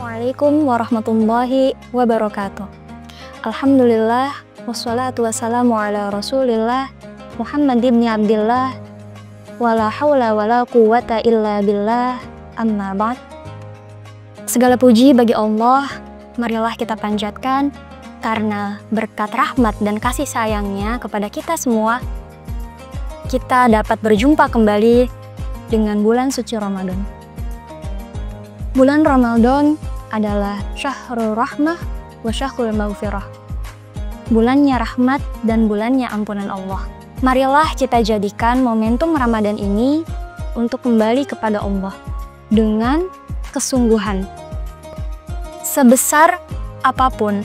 Assalamualaikum warahmatullahi wabarakatuh. Alhamdulillah, wassalatu wassalamu ala rasulillah Muhammad ibn Abdillah, wala hawla wala quwwata illa billah, amma ba'd. Segala puji bagi Allah, marilah kita panjatkan, karena berkat rahmat dan kasih sayangnya kepada kita semua, kita dapat berjumpa kembali dengan bulan suci Ramadan. Bulan Ramadan adalah syahrul rahmah wa syahrul maghfirah. Bulannya rahmat dan bulannya ampunan Allah. Marilah kita jadikan momentum Ramadan ini untuk kembali kepada Allah dengan kesungguhan. Sebesar apapun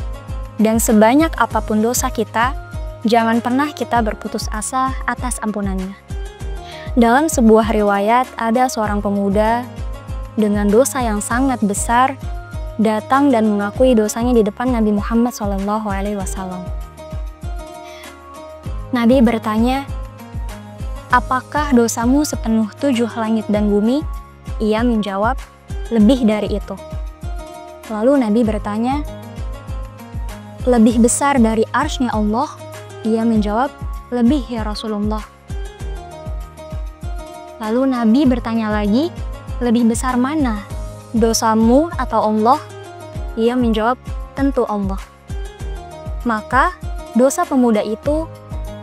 dan sebanyak apapun dosa kita, jangan pernah kita berputus asa atas ampunannya. Dalam sebuah riwayat, ada seorang pemuda dengan dosa yang sangat besar datang dan mengakui dosanya di depan Nabi Muhammad SAW. Nabi bertanya, "Apakah dosamu sepenuh 7 langit dan bumi?" Ia menjawab, "Lebih dari itu." Lalu Nabi bertanya, "Lebih besar dari arsy-Nya Allah?" Ia menjawab, "Lebih ya Rasulullah." Lalu Nabi bertanya lagi, "Lebih besar mana? Dosamu atau Allah?" Ia menjawab, "Tentu Allah." Maka dosa pemuda itu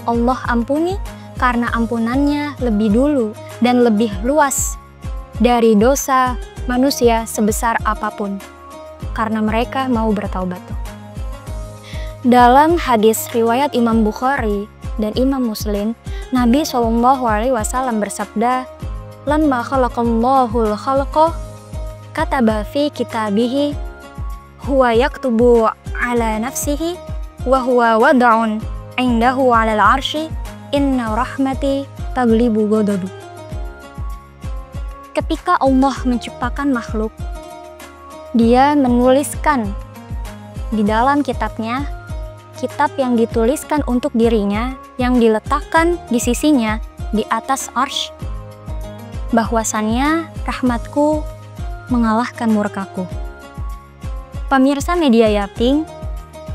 Allah ampuni karena ampunannya lebih dulu dan lebih luas dari dosa manusia sebesar apapun, karena mereka mau bertaubat. Dalam hadis riwayat Imam Bukhari dan Imam Muslim, Nabi SAW bersabda, "Lamma khalaqallahul khalqa kataba fi kitabihi huwa yaktubu ala nafsihi wa huwa wada'un indahu 'alal 'arsy inna rahmati taglibu ghadabi." Ketika Allah menciptakan makhluk, Dia menuliskan di dalam kitabnya, kitab yang dituliskan untuk dirinya, yang diletakkan di sisinya di atas arsy, bahwasannya rahmatku mengalahkan murkaku. Pemirsa media Yaping,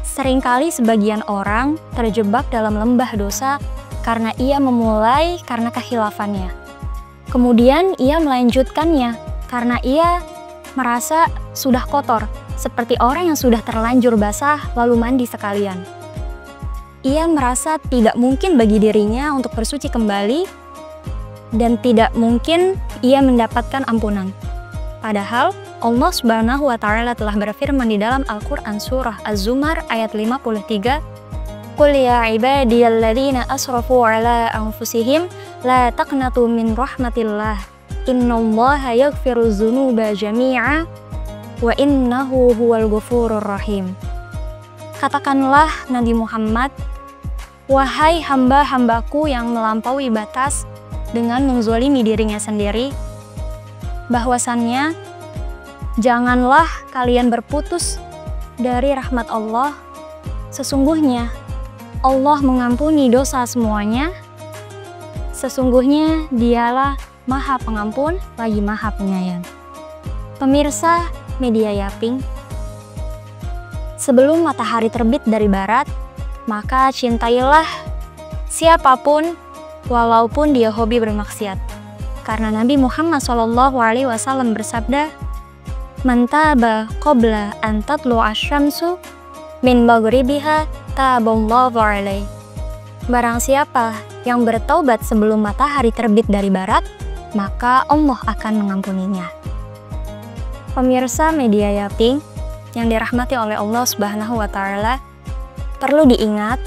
seringkali sebagian orang terjebak dalam lembah dosa karena ia memulai karena kekhilaafannya. Kemudian ia melanjutkannya karena ia merasa sudah kotor, seperti orang yang sudah terlanjur basah lalu mandi sekalian. Ia merasa tidak mungkin bagi dirinya untuk bersuci kembali dan tidak mungkin ia mendapatkan ampunan. Padahal Allah Subhanahu wa Ta'ala telah berfirman di dalam Al-Quran surah Az-Zumar ayat 53, "Qul ya ibadiyalladzina asrafu ala anfusihim la taqnatu min rahmatillah innallaha yaghfiru dzunuba jami'a wa innahu huwal ghafurur rahim." Katakanlah Nabi Muhammad, "Wahai hamba-hambaku yang melampaui batas dengan menzolimi dirinya sendiri, bahwasannya janganlah kalian berputus dari rahmat Allah. Sesungguhnya Allah mengampuni dosa semuanya. Sesungguhnya Dialah Maha Pengampun lagi Maha Penyayang." Pemirsa media Yaping, sebelum matahari terbit dari barat, maka cintailah siapapun walaupun dia hobi bermaksiat. Karena Nabi Muhammad SAW bersabda, "Man taba qabla an tatlu'a asy-syamsu min maghribiha taballahu 'alaihi." Barang siapa yang bertaubat sebelum matahari terbit dari barat, maka Allah akan mengampuninya. Pemirsa media Yaping yang dirahmati oleh Allah Subhanahu wa Ta'ala, perlu diingat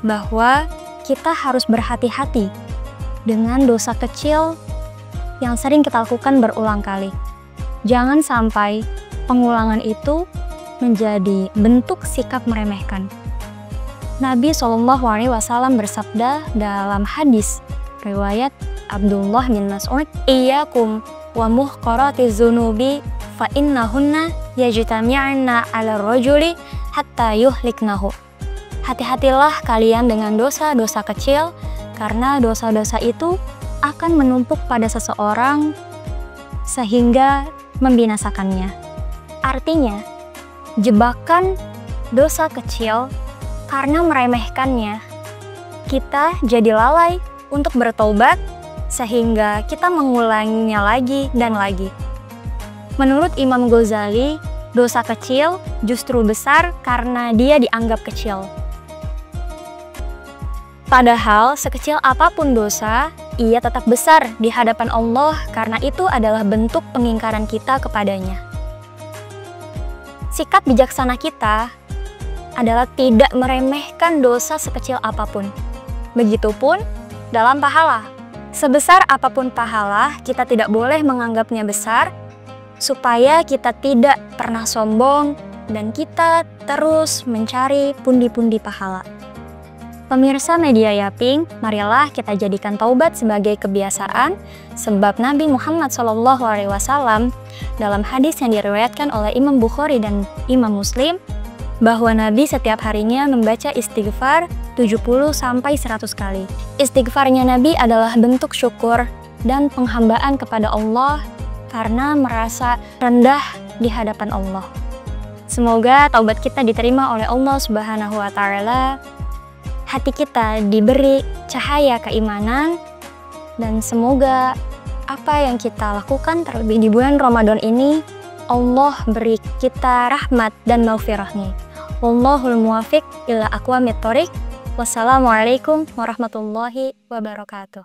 bahwa kita harus berhati-hati dengan dosa kecil yang sering kita lakukan berulang kali. Jangan sampai pengulangan itu menjadi bentuk sikap meremehkan. Nabi SAW bersabda dalam hadis riwayat Abdullah bin Mas'ud, "Iyyakum wa muhqaratiz dzunubi fa innahunna yajtami'na 'ala rajuli hatta yuhliknahu." Hati-hatilah kalian dengan dosa-dosa kecil, karena dosa-dosa itu akan menumpuk pada seseorang sehingga membinasakannya. Artinya, jebakan dosa kecil karena meremehkannya, kita jadi lalai untuk bertobat sehingga kita mengulanginya lagi dan lagi. Menurut Imam Ghazali, dosa kecil justru besar karena dia dianggap kecil. Padahal sekecil apapun dosa, ia tetap besar di hadapan Allah karena itu adalah bentuk pengingkaran kita kepadanya. Sikap bijaksana kita adalah tidak meremehkan dosa sekecil apapun. Begitupun dalam pahala. Sebesar apapun pahala, kita tidak boleh menganggapnya besar, supaya kita tidak pernah sombong dan kita terus mencari pundi-pundi pahala. Pemirsa Media Yaping, marilah kita jadikan taubat sebagai kebiasaan, sebab Nabi Muhammad SAW dalam hadis yang diriwayatkan oleh Imam Bukhari dan Imam Muslim, bahwa Nabi setiap harinya membaca istighfar 70-100 kali. Istighfarnya Nabi adalah bentuk syukur dan penghambaan kepada Allah karena merasa rendah di hadapan Allah. Semoga taubat kita diterima oleh Allah Subhanahu wa Ta'ala. Hati kita diberi cahaya keimanan, dan semoga apa yang kita lakukan terlebih di bulan Ramadan ini, Allah beri kita rahmat dan maghfirahnya. Wallahul muwafiq ila aqwamit thoriq. Wassalamualaikum warahmatullahi wabarakatuh.